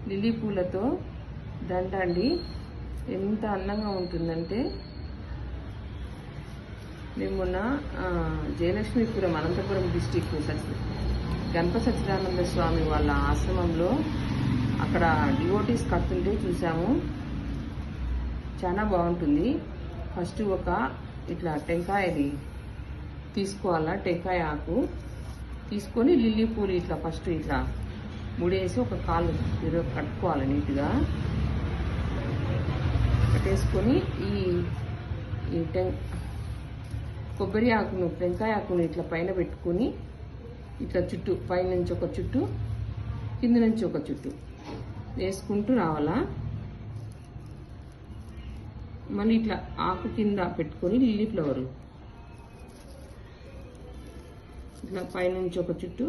Lily పూలతో దండ అండి. ఎంత అందంగా ఉంటుందంటే, మేము మొన్న జయలక్ష్మీపురం అనంతపురం డిస్టిక్ గణప సచ్చిదానంద స్వామి వాళ్ళ ఆశ్రమంలో అక్కడ డివోటీస్ కడుతుంటే చూసాము. చాలా బాగుంటుంది. ఫస్ట్ ఒక ఇట్లా టెంకాయది తీసుకోవాలా, టెంకాయ ఆకు తీసుకొని లిల్లీ పూలు ఇట్లా ఫస్ట్ ఇట్లా ముడేసి ఒక కాలు కట్టుకోవాలి. నీట్గా కట్టేసుకొని ఈ కొబ్బరి ఆకును, టెంకాయ ఆకును ఇట్లా పైన పెట్టుకొని ఇట్లా చుట్టూ పైనుంచి ఒక చుట్టూ కింద నుంచి ఒక చుట్టూ వేసుకుంటూ రావాలా. మళ్ళీ ఇట్లా ఆకు కింద పెట్టుకొని లిల్లీ ఫ్లవరు ఇట్లా పైనుంచి ఒక చుట్టూ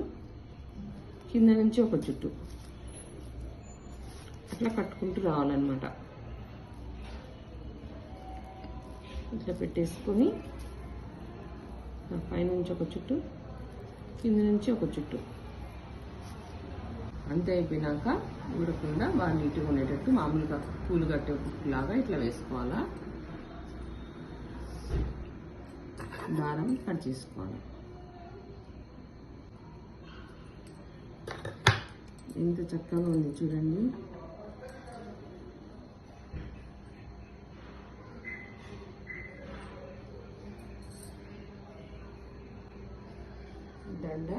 కింద నుంచి ఒక చుట్టూ అట్లా కట్టుకుంటూ రావాలన్నమాట. ఇట్లా పెట్టేసుకొని పైనుంచి ఒక చుట్టూ కింద నుంచి ఒక చుట్టూ అంతే. అయిపోయినాక ఊడకుండా బాగా నీట్గా ఉండేటట్టు మామూలుగా పూలు కట్టే లాగా ఇట్లా వేసుకోవాలా. దారం కట్ చేసుకోవాలి. ఎంత చక్కగా ఉంది చూడండి. దండ